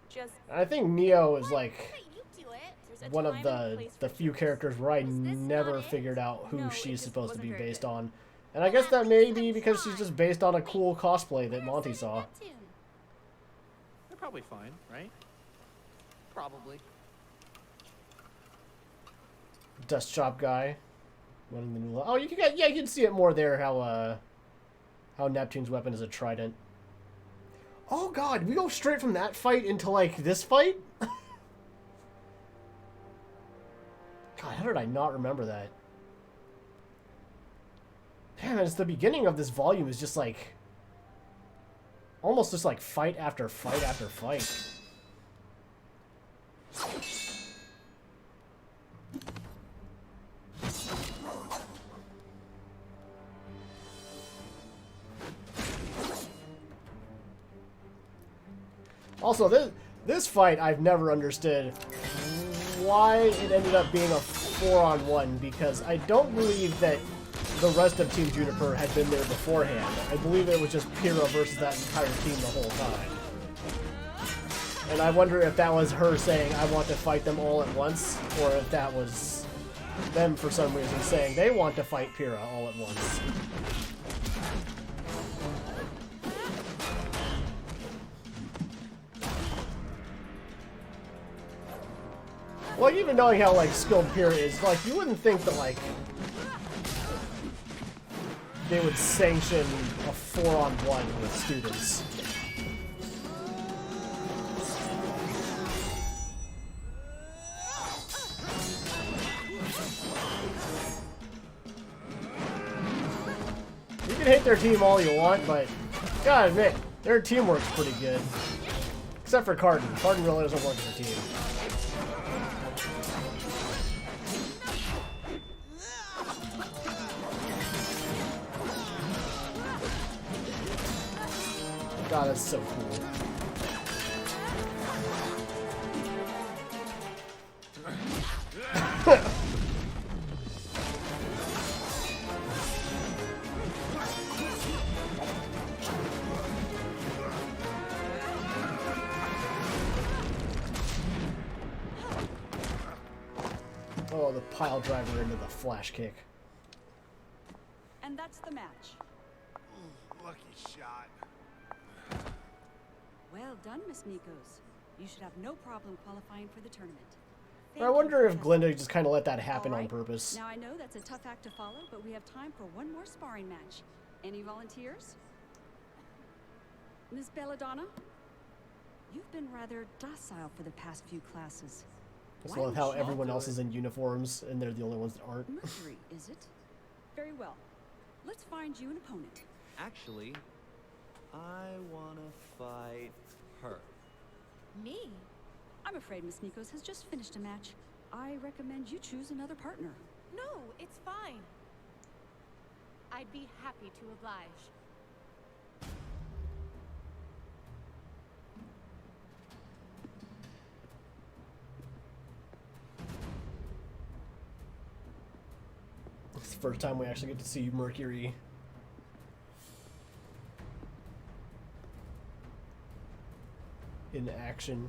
just. I think Neo is like You do it. one of the few characters where I never figured out who she's supposed to be based on. And I guess that may be because she's just based on a cool cosplay that Monty saw. They're probably fine, right? Probably. Dust shop guy. Running the new. Oh, you can get, yeah, you can see it more there. How Neptune's weapon is a trident. Oh God, we go straight from that fight into like this fight. God, how did I not remember that? Damn, it's the beginning of this volume is just like almost just like fight after fight after fight. Also, this fight I've never understood why it ended up being a 4-on-1, because I don't believe that the rest of Team Juniper had been there beforehand. I believe it was just Pyrrha versus that entire team the whole time. And I wonder if that was her saying, I want to fight them all at once, or if that was them for some reason saying they want to fight Pyrrha all at once. Well, even knowing how, like, skilled Pyrrha is, like, you wouldn't think that, like, they would sanction a 4-on-1 with students. You can hate their team all you want, but gotta admit, their teamwork's pretty good. Except for Cardin. Cardin really doesn't work as a team. God, that's so cool. Oh, the pile driver into the flash kick. And that's the match. Ooh, lucky shot. Well done, Miss Nikos. You should have no problem qualifying for the tournament. I wonder if Glinda just kind of let that happen on purpose. Now I know that's a tough act to follow, but we have time for one more sparring match. Any volunteers? Miss Belladonna? You've been rather docile for the past few classes. I just love how everyone else is in uniforms and they're the only ones that aren't. Mercury, is it? Very well. Let's find you an opponent. Actually, I wanna fight her. Me? I'm afraid Miss Nikos has just finished a match. I recommend you choose another partner. No, it's fine. I'd be happy to oblige. It's the first time we actually get to see Mercury. In action.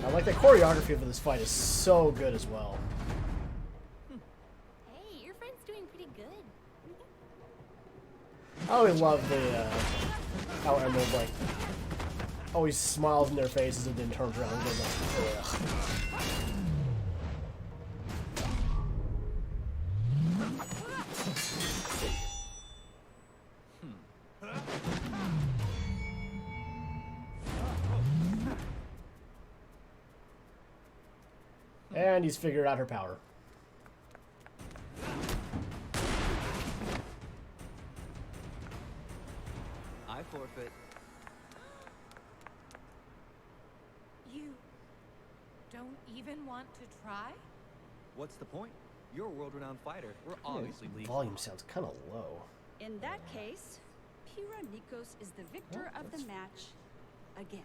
I like the choreography for this fight is so good as well. Hey, your friend's doing pretty good. I always love the how Emerald like always smiles in their faces and then turns around and goes like, ugh. And he's figured out her power. I forfeit. You don't even want to try? What's the point? You're a world-renowned fighter. We're obviously legal. Volume sounds kind of low. In that case, Pira Nikos is the victor of the match again.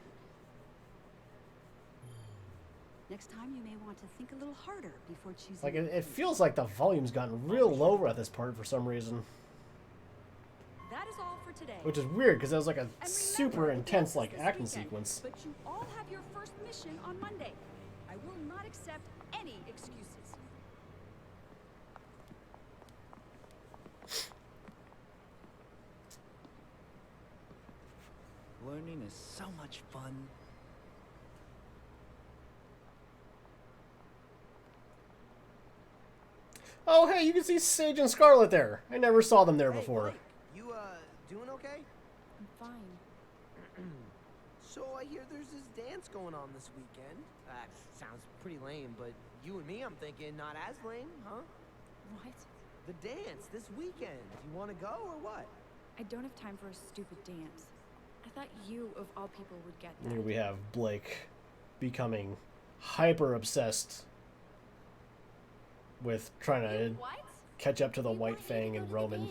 Next time, you may want to think a little harder before choosing. Like, it feels like the volume's gotten real low at this part for some reason. That is all for today. Which is weird, because that was like a super intense, like, action sequence. But you all have your first mission on Monday. I will not accept any excuses. Learning is so much fun. Oh, hey, you can see Sage and Scarlet there. I never saw them there before. Blake, you, doing okay? I'm fine. So I hear there's this dance going on this weekend. Sounds pretty lame, but you and me, I'm thinking, not as lame, huh? What? The dance this weekend. You want to go or what? I don't have time for a stupid dance. I thought you, of all people, would get that. Here we have Blake becoming hyper obsessed with trying to catch up to the White Fang and Roman.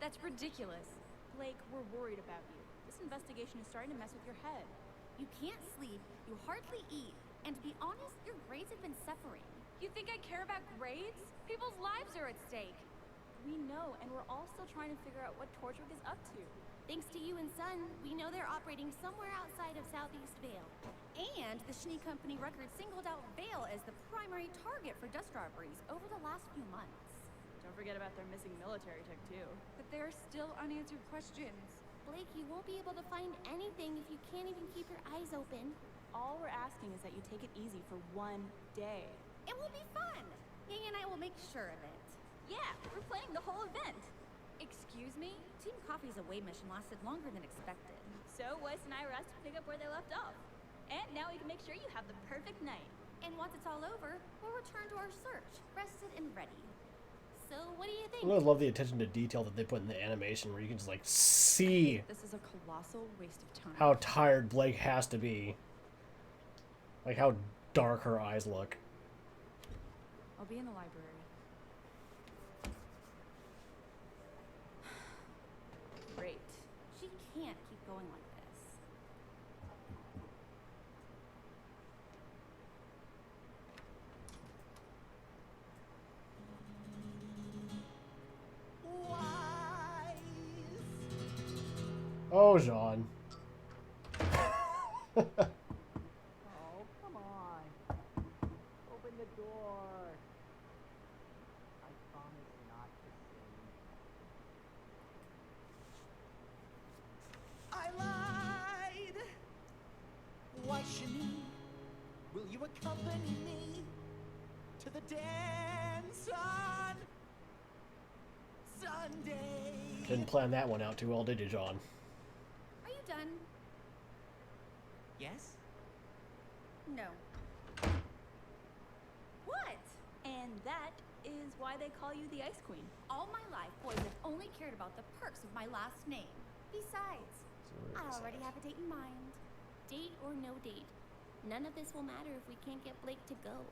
That's ridiculous. Blake, we're worried about you. This investigation is starting to mess with your head. You can't sleep, you hardly eat, and to be honest, your grades have been suffering. You think I care about grades? People's lives are at stake. We know, and we're all still trying to figure out what Torchwick is up to. Thanks to you and Son, we know they're operating somewhere outside of Southeast Vale. And the Schnee Company record singled out Vale as the primary target for dust robberies over the last few months. Don't forget about their missing military tech, too. But there are still unanswered questions. Blake, you won't be able to find anything if you can't even keep your eyes open. All we're asking is that you take it easy for one day. It will be fun! Yang and I will make sure of it. Yeah, we're planning the whole event. Excuse me? Team Coffee's away mission lasted longer than expected. So Weiss and I were asked to pick up where they left off. And now we can make sure you have the perfect night. And once it's all over, we'll return to our search, rested and ready. So what do you think? I really love the attention to detail that they put in the animation, where you can just like see This is a colossal waste of time. how tired Blake has to be. Like how dark her eyes look. I'll be in the library. Great. She can't keep going like this. Oh, Jean. Oh, come on. Open the door. I promise not to sing. I lied! Why, Shani, will you accompany me to the dance on Sunday? Didn't plan that one out too well, did you, Jean? Are you done? Yes? No. What? And that is why they call you the Ice Queen. All my life, boys have only cared about the perks of my last name. Besides, I already have a date in mind. Date or no date, none of this will matter if we can't get Blake to go.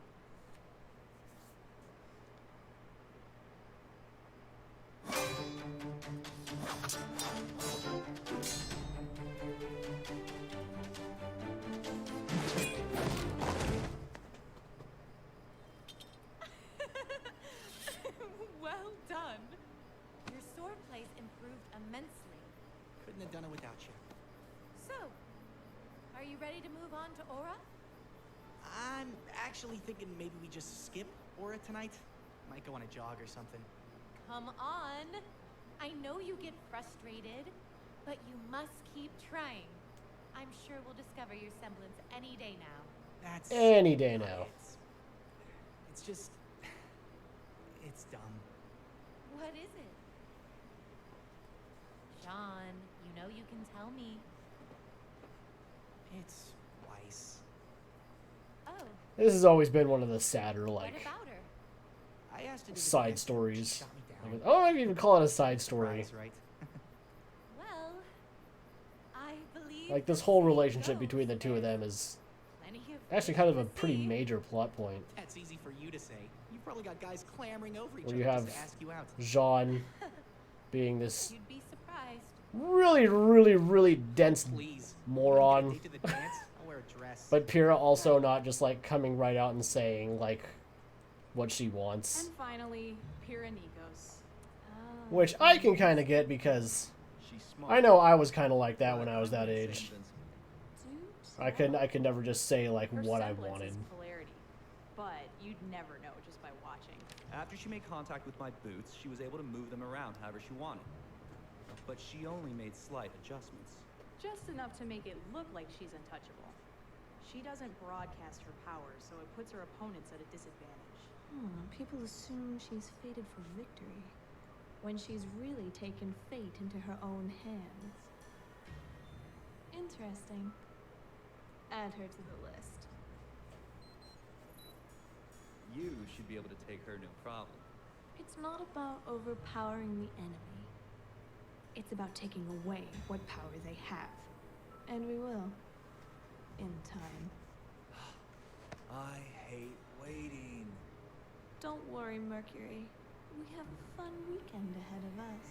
Well done. Your swordplay's improved immensely. Couldn't have done it without you. So, are you ready to move on to Aura? I'm actually thinking maybe we just skip Aura tonight. Might go on a jog or something. Come on. I know you get frustrated, but you must keep trying. I'm sure we'll discover your semblance any day now. That's Any day now. It's just it's dumb. What is it? Sean, you know you can tell me. It's Weiss. Oh. This has always been one of the sadder, like, What about her? I asked her to side stories. Like, oh, I even call it a side story. Right. Well, I believe Like, this whole relationship between the two of them is actually kind of a pretty major plot point. That's easy for you to say. You've probably got guys clamoring over each Where other you just have to ask you out. Jean being this You'd be surprised. really, really, really dense Please. moron. Date to the dance? I'll wear a dress. But Pyrrha also not just like coming right out and saying like what she wants, And finally, Nikos. which I can kind of get because I know I was kind of like that when I was that age. I could never just say like what I wanted. Polarity, but you'd never know just by watching. After she made contact with my boots, she was able to move them around however she wanted. But she only made slight adjustments. Just enough to make it look like she's untouchable. She doesn't broadcast her power, so it puts her opponents at a disadvantage. People assume she's fated for victory, when she's really taken fate into her own hands. Interesting. Add her to the list. You should be able to take her no problem. It's not about overpowering the enemy. It's about taking away what power they have. And we will. In time. I hate waiting. Don't worry, Mercury. We have a fun weekend ahead of us.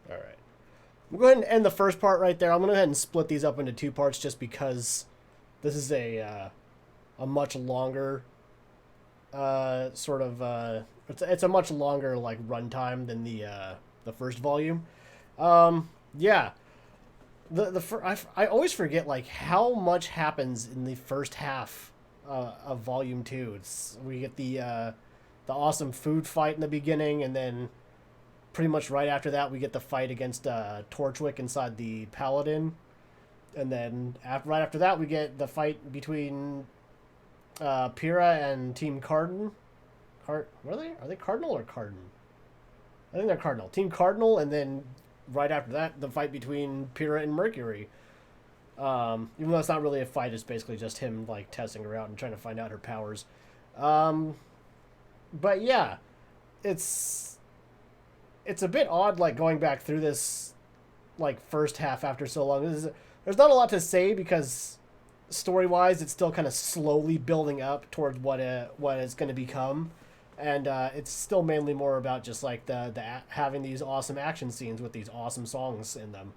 Alright. We'll go ahead and end the first part right there. I'm going to go ahead and split these up into two parts just because this is a much longer it's a much longer like runtime than the first volume. Yeah. I always forget like how much happens in the first half of volume 2. We get the awesome food fight in the beginning, and then pretty much right after that we get the fight against Torchwick inside the Paladin, and then right after that we get the fight between Pyrrha and Team Cardin. Are they Cardinal or Cardin? I think they're Cardinal. Team Cardinal, and then right after that, the fight between Pyrrha and Mercury. Even though it's not really a fight, it's basically just him like testing her out and trying to find out her powers. But yeah, it's a bit odd like going back through this like first half after so long. There's not a lot to say because story-wise, it's still kind of slowly building up towards what it's going to become. And it's still mainly more about just like the having these awesome action scenes with these awesome songs in them.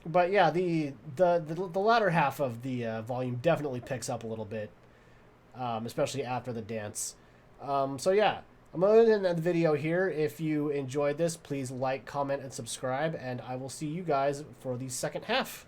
But yeah, the latter half of the volume definitely picks up a little bit, especially after the dance. So yeah, I'm going to end the video here. If you enjoyed this, please like, comment, and subscribe, and I will see you guys for the second half.